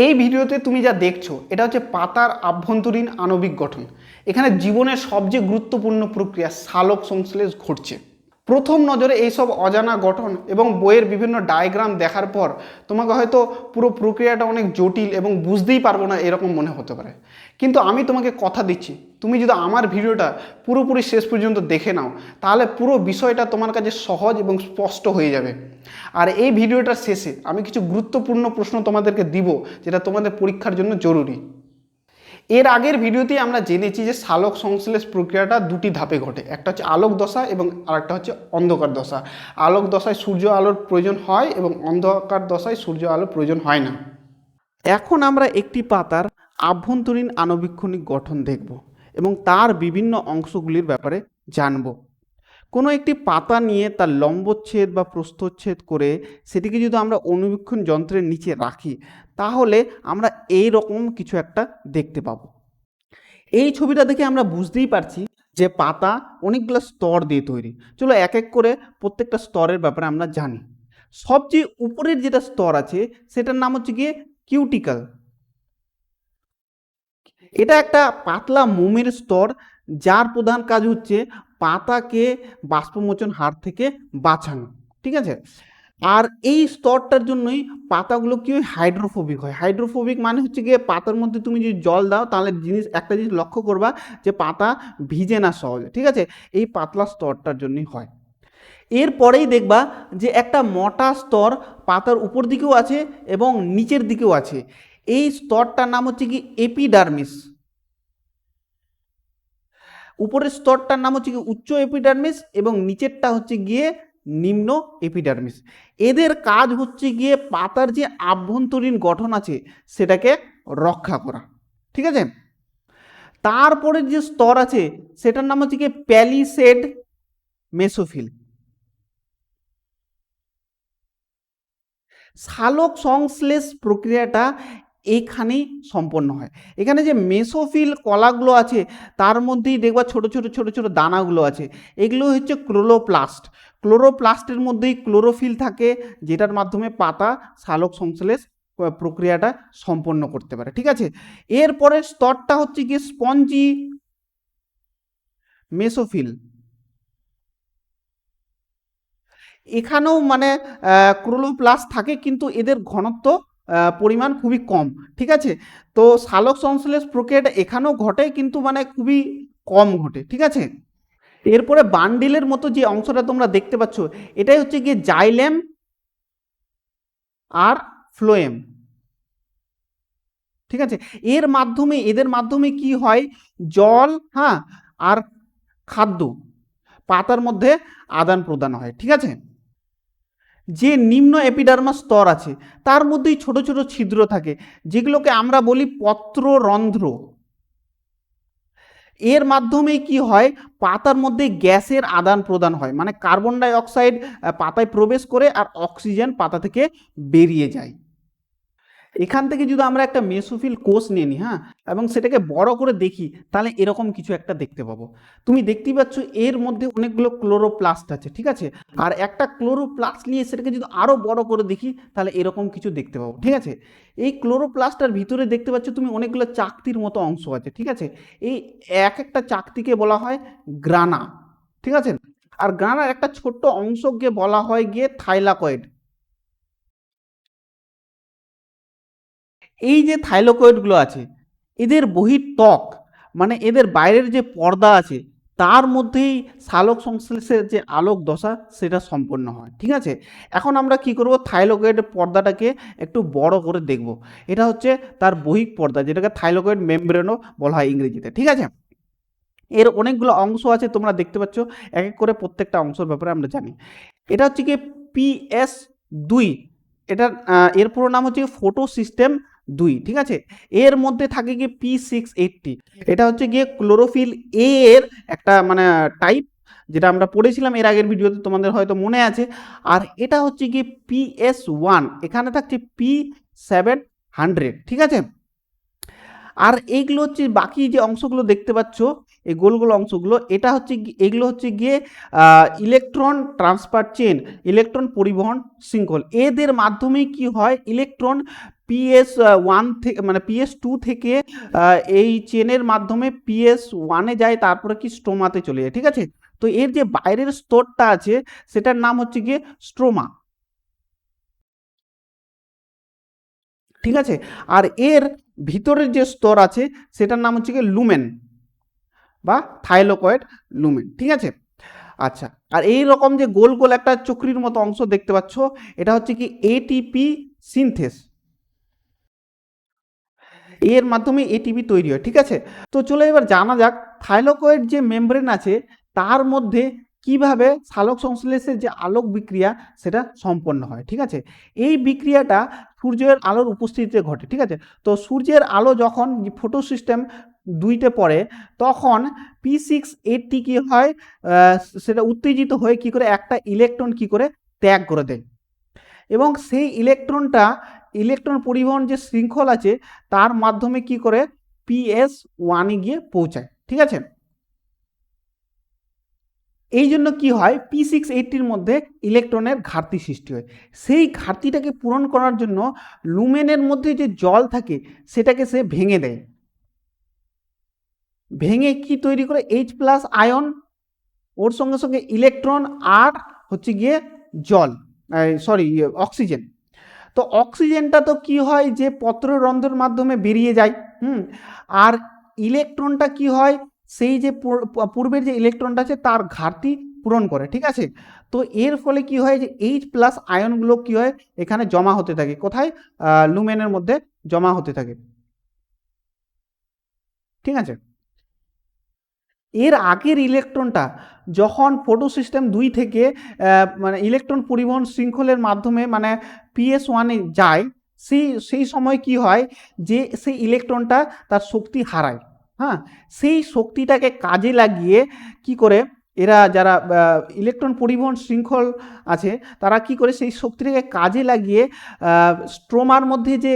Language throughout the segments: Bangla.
এই ভিডিওতে তুমি যা দেখছো এটা হচ্ছে পাতার আভ্যন্তরীণ আণবিক গঠন। এখানে জীবনের সবচেয়ে গুরুত্বপূর্ণ প্রক্রিয়া সালোক সংশ্লেষ ঘটছে। প্রথম নজরে এইসব অজানা গঠন এবং বইয়ের বিভিন্ন ডায়াগ্রাম দেখার পর তোমাকে হয়তো পুরো প্রক্রিয়াটা অনেক জটিল এবং বুঝতেই পারবো না এরকম মনে হতে পারে, কিন্তু আমি তোমাকে কথা দিচ্ছি, তুমি যদি আমার ভিডিওটা পুরোপুরি শেষ পর্যন্ত দেখে নাও তাহলে পুরো বিষয়টা তোমার কাছে সহজ এবং স্পষ্ট হয়ে যাবে। আর এই ভিডিওটার শেষে আমি কিছু গুরুত্বপূর্ণ প্রশ্ন তোমাদেরকে দিব যেটা তোমাদের পরীক্ষার জন্য জরুরি। এর আগের ভিডিওতেই আমরা জেনেছি যে সালোক সংশ্লেষ প্রক্রিয়াটা দুটি ধাপে ঘটে, একটা হচ্ছে আলোক দশা এবং আরেকটা হচ্ছে অন্ধকার দশা। আলোক দশায় সূর্য আলোর প্রয়োজন হয় এবং অন্ধকার দশায় সূর্য আলোর প্রয়োজন হয় না। এখন আমরা একটি পাতার আভ্যন্তরীণ আণুবীক্ষণিক গঠন দেখব এবং তার বিভিন্ন অংশগুলির ব্যাপারে জানব। কোনো একটি পাতা নিয়ে তার লম্বচ্ছেদ বা প্রস্থচ্ছেদ করে সেটিকে যদি আমরা অণুবীক্ষণ যন্ত্রের নিচে রাখি তাহলে আমরা এই রকম কিছু একটা দেখতে পাবো। এই ছবিটা দেখে আমরা বুঝতেই পারছি যে পাতা অনেকগুলো স্তর দিয়ে তৈরি। চলো এক এক করে প্রত্যেকটা স্তরের ব্যাপারে আমরা জানি। সবচেয়ে উপরের যেটা স্তর আছে সেটার নাম হচ্ছে গিয়ে কিউটিকল। এটা একটা পাতলা মোমের স্তর যার প্রধান কাজ হচ্ছে পাতাকে বাষ্পমোচন হার থেকে বাঁচানো, ঠিক আছে। আর এই স্তরটার জন্যই পাতাগুলো কি হয়, হাইড্রোফোবিক হয়। হাইড্রোফোবিক মানে হচ্ছে গিয়ে পাতার মধ্যে তুমি যদি জল দাও তাহলে একটা জিনিস লক্ষ্য করবা যে পাতা ভিজে না সহজে, ঠিক আছে। এই পাতলা স্তরটার জন্যই হয়। এরপরেই দেখবা যে একটা মোটা স্তর পাতার উপর দিকেও আছে এবং নিচের দিকেও আছে। এই স্তরটার নাম হচ্ছে কি এপিডার্মিস। উপরের স্তরটার নাম হচ্ছে কি উচ্চ এপিডার্মিস এবং নিচেরটা হচ্ছে গিয়ে নিম্ন এপিডার্মিস। এদের কাজ হচ্ছে গিয়ে পাতার যে আভ্যন্তরীণ গঠন আছে সেটাকে রক্ষা করা, ঠিক আছে। তারপরে যে স্তর আছে সেটার নাম হচ্ছে গিয়ে প্যালিসেড মেসোফিল। সালোক সংশ্লেষ প্রক্রিয়াটা এইখানেই সম্পন্ন হয়। এখানে যে মেসোফিল কলাগুলো আছে তার মধ্যেই দেখবা ছোট ছোট ছোট ছোট দানাগুলো আছে, এগুলো হচ্ছে ক্লোরোপ্লাস্ট। ক্লোরোপ্লাস্টের মধ্যেই ক্লোরোফিল থাকে যেটার মাধ্যমে পাতা সালোক সংশ্লেষ প্রক্রিয়াটা সম্পন্ন করতে পারে, ঠিক আছে। এরপরের স্তরটা হচ্ছে কি স্পঞ্জি মেসোফিল। এখানেও মানে ক্লোরোপ্লাস্ট থাকে কিন্তু এদের ঘনত্ব পরিমাণ খুবই কম, ঠিক আছে। তো সালোক সংশ্লেষ প্রক্রিয়াটা এখানেও ঘটে কিন্তু মানে খুবই কম ঘটে, ঠিক আছে। এরপরে বান্ডিলের মতো যে অংশটা তোমরা দেখতে পাচ্ছ এটাই হচ্ছে গিয়ে জাইলেম আর ফ্লোয়েম, ঠিক আছে। এদের মাধ্যমে কি হয়, জল হ্যাঁ আর খাদ্য পাতার মধ্যে আদান প্রদান হয়, ঠিক আছে। যে নিম্ন এপিডার্মাস স্তর আছে তার মধ্যেই ছোট ছোট ছিদ্র থাকে যেগুলোকে আমরা বলি পত্ররন্ধ্র। এর মাধ্যমে কি হয়, পাতার মধ্যে গ্যাসের আদান প্রদান হয়, মানে কার্বন ডাই অক্সাইড পাতায় প্রবেশ করে আর অক্সিজেন পাতা থেকে বেরিয়ে যায়। এখান থেকে যদি আমরা একটা মেসোফিল কোষ নিয়ে নিই হ্যাঁ এবং সেটাকে বড় করে দেখি তাহলে এরকম কিছু একটা দেখতে পাবো। তুমি দেখতেই পাচ্ছ এর মধ্যে অনেকগুলো ক্লোরোপ্লাস্ট আছে, ঠিক আছে। আর একটা ক্লোরোপ্লাস্ট নিয়ে সেটাকে যদি আরো বড় করে দেখি তাহলে এরকম কিছু দেখতে পাবো, ঠিক আছে। এই ক্লোরোপ্লাস্টের ভিতরে দেখতে পাচ্ছ তুমি অনেকগুলো চাকতির মতো অংশ আছে, ঠিক আছে। এই এক একটা চাকতিকে বলা হয় গ্রানা, ঠিক আছে। আর গ্রানার একটা ছোট্ট অংশকে বলা হয় গিয়ে থাইলাকয়েড। এই যে থাইলাকয়েডগুলো আছে এদের বহিঃত্বক মানে এদের বাইরের যে পর্দা আছে তার মধ্যেই সালোক সংশ্লেষের যে আলোক দশা সেটা সম্পন্ন হয়, ঠিক আছে। এখন আমরা কি করব, থাইলাকয়েডের পর্দাটাকে একটু বড় করে দেখব। এটা হচ্ছে তার বহিঃ পর্দা যেটাকে থাইলাকয়েড মেমব্রেনও বলা হয় ইংরেজিতে, ঠিক আছে। এর অনেকগুলো অংশ আছে তোমরা দেখতে পাচ্ছ, এক এক করে প্রত্যেকটা অংশের ব্যাপারে আমরা জানি। এটা হচ্ছে কি PS2, এটার এর পুরো নাম হচ্ছে ফটো সিস্টেম 2, ঠিক আছে। এর মধ্যে থাকে কি P680, এটা হচ্ছে গিয়ে ক্লোরোফিল এ এর একটা মানে টাইপ, যেটা আমরা পড়েছিলাম এর আগের ভিডিওতে, তোমাদের হয়তো মনে আছে। আর এটা হচ্ছে গিয়ে PS1, এখানে থাকছে P700, ঠিক আছে। আর এইগুলো হচ্ছে বাকি যে অংশগুলো দেখতে পাচ্ছ এই গোল গোল অংশগুলো, এটা হচ্ছে এগুলো হচ্ছে গিয়ে ইলেকট্রন ট্রান্সফার চেন, ইলেকট্রন পরিবহন শৃঙ্খল। এদের মাধ্যমে কি হয়, ইলেকট্রন পিএস ওয়ান থেকে মানে PS2 থেকে এই চেনের মাধ্যমে PS1-এ যায়, তারপরে কি স্ট্রোমাতে চলে যায়, ঠিক আছে। তো এর যে বাইরের স্তরটা আছে সেটার নাম হচ্ছে গিয়ে স্ট্রোমা, ঠিক আছে। আর এর ভিতরের যে স্তর আছে সেটার নাম হচ্ছে গিয়ে লুমেন বা থাইলোকয়েড লুমেন, ঠিক আছে। আচ্ছা, আর এই রকম যে গোল গোল একটা চক্রির মতো অংশ দেখতে পাচ্ছ, এটা হচ্ছে কি এটিপি সিনথেস, এর মাধ্যমে এটিপি তৈরি হয়, ঠিক আছে। তো চলো এবার জানা যাক থাইলোকয়েড যে মেমব্রেন আছে তার মধ্যে কিভাবে সালোক সংশ্লেষের যে আলোক বিক্রিয়া সেটা সম্পন্ন হয়, ঠিক আছে। এই বিক্রিয়াটা সূর্যের আলোর উপস্থিতিতে ঘটে, ঠিক আছে। তো সূর্যের আলো যখন ফটো সিস্টেম দুইতে পড়ে তখন P680 কি হয়, সেটা উত্তেজিত হয়ে কি করে একটা ইলেকট্রন কি করে ত্যাগ করে দেয়, এবং সেই ইলেকট্রনটা ইলেকট্রন পরিবহন যে শৃঙ্খল আছে তার মাধ্যমে কি করে PS1-এ গিয়ে পৌঁছায়, ঠিক আছে। এই জন্য কি হয় P680-র মধ্যে ইলেকট্রনের ঘাটতি সৃষ্টি হয়। সেই ঘাটতিটাকে পূরণ করার জন্য লুমেনের মধ্যে যে জল থাকে সেটাকে সে ভেঙে দেয়, ভেঙে কি তৈরি করে H+ আয়ন, ওর সঙ্গে সঙ্গে ইলেকট্রন আর হচ্ছে গিয়ে জল, সরি অক্সিজেন। তো অক্সিজেনটা তো কি হয় যে পত্ররন্ধ্রের মাধ্যমে বেরিয়ে যায়, আর ইলেকট্রনটা কি হয় সেই যে পূর্বের যে ইলেকট্রনটা আছে তার ঘাটতি পূরণ করে, ঠিক আছে। তো এর ফলে কি হয় যে H+ আয়নগুলো কি হয় এখানে জমা হতে থাকে, কোথায়, লুমেনের মধ্যে জমা হতে থাকে, ঠিক আছে। এর আগের ইলেকট্রনটা যখন ফটো সিস্টেম 2 থেকে মানে ইলেকট্রন পরিবহন শৃঙ্খলের মাধ্যমে মানে PS1-এ যায়, সেই সময় কি হয় যে সেই ইলেকট্রনটা তার শক্তি হারায়, হ্যাঁ। সেই শক্তিটাকে কাজে লাগিয়ে কি করে এরা যারা ইলেকট্রন পরিবহন শৃঙ্খল আছে তারা কি করে সেই শক্তিটাকে কাজে লাগিয়ে স্ট্রোমার মধ্যে যে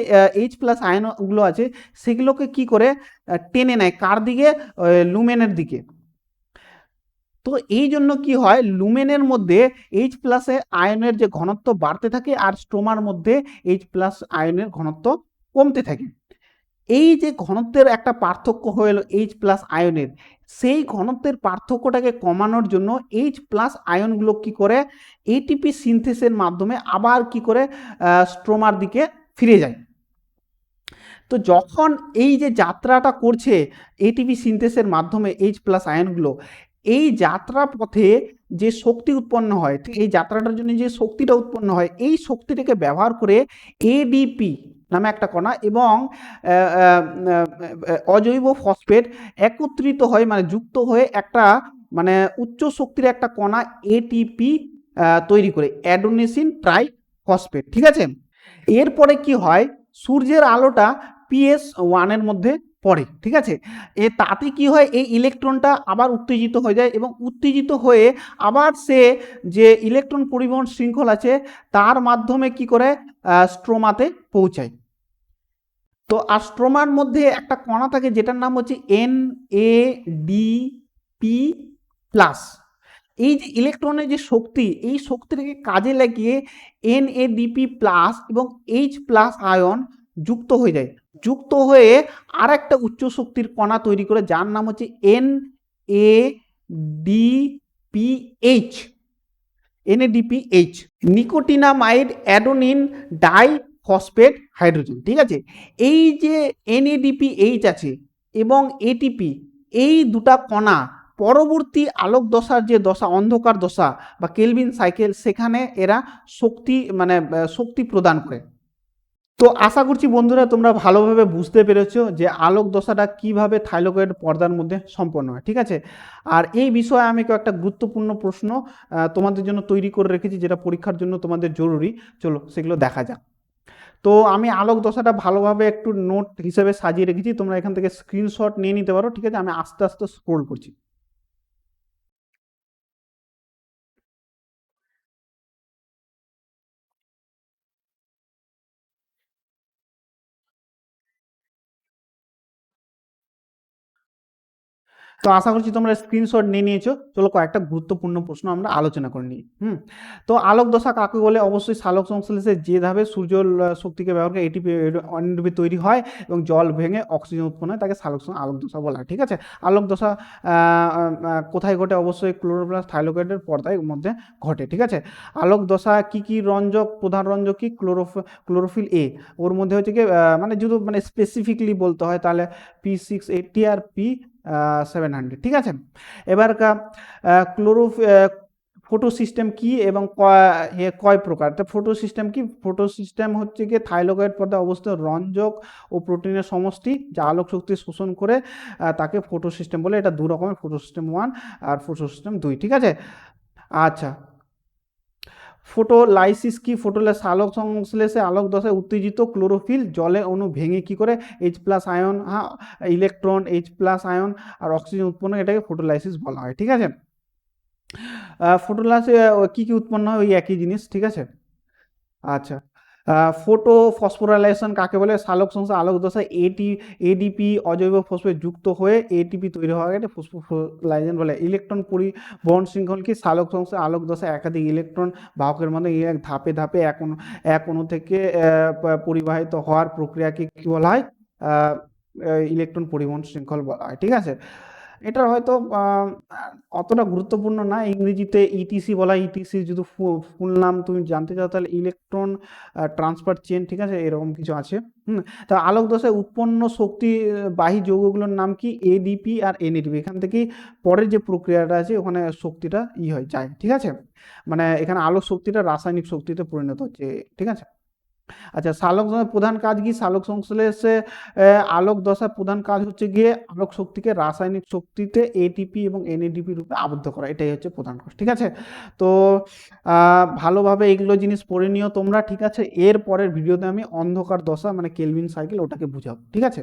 H+ আয়নগুলো আছে সেগুলোকে কি করে টেনে নেয় কার দিকে, লুমেনের দিকে। তো এই জন্য কি হয় লুমেনের মধ্যে H+ আয়নের যে ঘনত্ব বাড়তে থাকে আর স্ট্রোমার মধ্যে H+ আয়নের ঘনত্ব কমতে থাকে। এই যে ঘনত্বের একটা পার্থক্য হয়ে এলো H+ আয়নের, সেই ঘনত্বের পার্থক্যটাকে কমানোর জন্য H+ আয়নগুলো কি করে এটিপি সিনথেসের মাধ্যমে আবার কি করে স্ট্রোমার দিকে ফিরে যায়। তো যখন এই যে যাত্রাটা করছে এটিপি সিনথেসের মাধ্যমে H+ আয়নগুলো, এই যাত্রা পথে যে শক্তি উৎপন্ন হয়, ঠিক এই যাত্রাটার জন্য যে শক্তিটা উৎপন্ন হয় এই শক্তিটাকে ব্যবহার করে এডিপি নামে একটা কণা এবং অজৈব ফসফেট একত্রিত হয় মানে যুক্ত হয়ে একটা মানে উচ্চ শক্তির একটা কণা এটিপি তৈরি করে অ্যাডোনিসিন ট্রাই ফসফেট, ঠিক আছে। এরপরে কি হয় সূর্যের আলোটা PS1-এর মধ্যে পড়ে, ঠিক আছে। তাতে কি হয় এই ইলেকট্রনটা আবার উত্তেজিত হয়ে যায় এবং উত্তেজিত হয়ে আবার সে যে ইলেকট্রন পরিবহন শৃঙ্খল আছে তার মাধ্যমে কি করে স্ট্রোমাতে পৌঁছায়। তো আর স্ট্রোমার মধ্যে একটা কণা থাকে যেটার নাম হচ্ছে NADP+। এই যে ইলেকট্রনের যে শক্তি এই শক্তিটাকে কাজে লাগিয়ে NADP+ এবং H+ আয়ন যুক্ত হয়ে যায়, যুক্ত হয়ে আর একটা উচ্চ শক্তির কণা তৈরি করে যার নাম হচ্ছে NADPH, NADPH, nicotinamide অ্যাডোনিন die phosphate hydrogen, ঠিক আছে। এই যে NADPH আছে এবং ATP, এই দুটা কণা পরবর্তী আলোক দশার যে দশা অন্ধকার দশা বা কেলভিন সাইকেল সেখানে এরা শক্তি মানে শক্তি প্রদান করে। তো আশা করছি বন্ধুরা তোমরা ভালোভাবে বুঝতে পেরেছো যে আলোক দশাটা কিভাবে থাইলোকয়েড পর্দার মধ্যে সম্পন্ন হয়, ঠিক আছে। আর এই বিষয়ে আমি কয়েকটা গুরুত্বপূর্ণ প্রশ্ন তোমাদের জন্য তৈরি করে রেখেছি যেটা পরীক্ষার জন্য তোমাদের জরুরি, চলো সেগুলো দেখা যাক। তো আমি আলোক দশাটা ভালোভাবে একটু নোট হিসেবে সাজিয়ে রেখেছি, তোমরা এখান থেকে স্ক্রিনশট নিয়ে নিতে পারো, ঠিক আছে। আমি আস্তে আস্তে স্ক্রোল করছি। তো আশা করছি তোমরা স্ক্রিনশট নিয়ে নিয়েছো। চলো কয়েকটা গুরুত্বপূর্ণ প্রশ্ন আমরা আলোচনা করে নিই। তো আলোক দশা কাকে বলে? অবশ্যই সালোক সংশ্লেষে যে ধাপে সূর্য শক্তিকে ব্যবহার করে এটিপি এনএডিপি তৈরি হয় এবং জল ভেঙে অক্সিজেন উৎপন্ন হয় তাকে আলোক দশা বলা হয়। ঠিক আছে, আলোক দশা কোথায় ঘটে? অবশ্যই ক্লোরোপ্লাস্ট থাইলাকয়েডের পর্দার মধ্যে ঘটে। ঠিক আছে, আলোক দশা কি কি রঞ্জক, প্রধান রঞ্জক কি? Chlorophyll A. ওর মধ্যে হচ্ছে কি মানে যদি মানে স্পেসিফিকলি বলতে হয় তাহলে P680 আর P700। ঠিক আছে, এবার ক্লোরো ফটো সিস্টেম কি এবং কয় প্রকার? তা ফটো সিস্টেম কি? ফটো সিস্টেম হচ্ছে কি থাইলাকয়েড পর্দায় অবস্থিত রঞ্জক ও প্রোটিনের সমষ্টি যা আলোক শক্তি শোষণ করে তাকে ফটো সিস্টেম বলে। এটা দু রকমের, ফটো সিস্টেম 1 আর ফটো সিস্টেম 2। ঠিক আছে, আচ্ছা, ফটোলাইসিস কি? সালোক সংশ্লেষে আলোক দশায় উত্তেজিত ক্লোরোফিল জলের অণু ভেঙে কি করে H+ ion, electron H+ ion আর অক্সিজেন উৎপন্ন, এটাকে ফটোলাইসিস বলা হয়। ঠিক আছে, ফটোলাইসিস কি কি উৎপন্ন হয়? ওই একই জিনিস। ঠিক আছে, আচ্ছা, ফটো ফসফোরাইলেশন কাকে বলে? সালোক সংশ্লেষে আলোক দশায় এডিপি অজৈব ফসফেট যুক্ত হয়ে এটিপি তৈরি হওয়া গেলে ফসফোরাইলেশন বলে। ইলেকট্রন পরিবহন শৃঙ্খল কি? সালোক সংশ্লেষে আলোক দশায় একাধিক ইলেকট্রন বাহকের মধ্যে ধাপে ধাপে এক অণু থেকে পরিবাহিত হওয়ার প্রক্রিয়াকে কি বলা হয়? ইলেকট্রন পরিবহন শৃঙ্খল বলা হয়। ঠিক আছে, এটার হয়তো অতটা গুরুত্বপূর্ণ না, ইংরেজিতে ইটিসি বলা হয়। ইটিসি যদি ফুল নাম তুমি জানতে চাও তাহলে ইলেকট্রন ট্রান্সফার চেন। ঠিক আছে, এরকম কিছু আছে। তা আলোক দশায় উৎপন্ন শক্তিবাহী যৌগগুলোর নাম কি? এডিপি আর এনএডিপি। এখান থেকেই পরের যে প্রক্রিয়াটা আছে ওখানে শক্তিটা হয়ে যায়। ঠিক আছে, মানে এখানে আলোক শক্তিটা রাসায়নিক শক্তিতে পরিণত হচ্ছে। ঠিক আছে, আচ্ছা, সালোক দশার প্রধান কাজ কি? সালোক সংশ্লেষে আলোক দশার প্রধান কাজ হচ্ছে গিয়ে আলোক শক্তিকে রাসায়নিক শক্তিতে এটিপি এবং এনএডিপি রূপে আবদ্ধ করা, এটাই হচ্ছে প্রধান কাজ। ঠিক আছে, তো ভালোভাবে এগুলো জিনিস পড়ে নিও তোমরা। ঠিক আছে, এর পরের ভিডিওতে আমি অন্ধকার দশা মানে কেলভিন সাইকেল ওটাকে বুঝাবো। ঠিক আছে।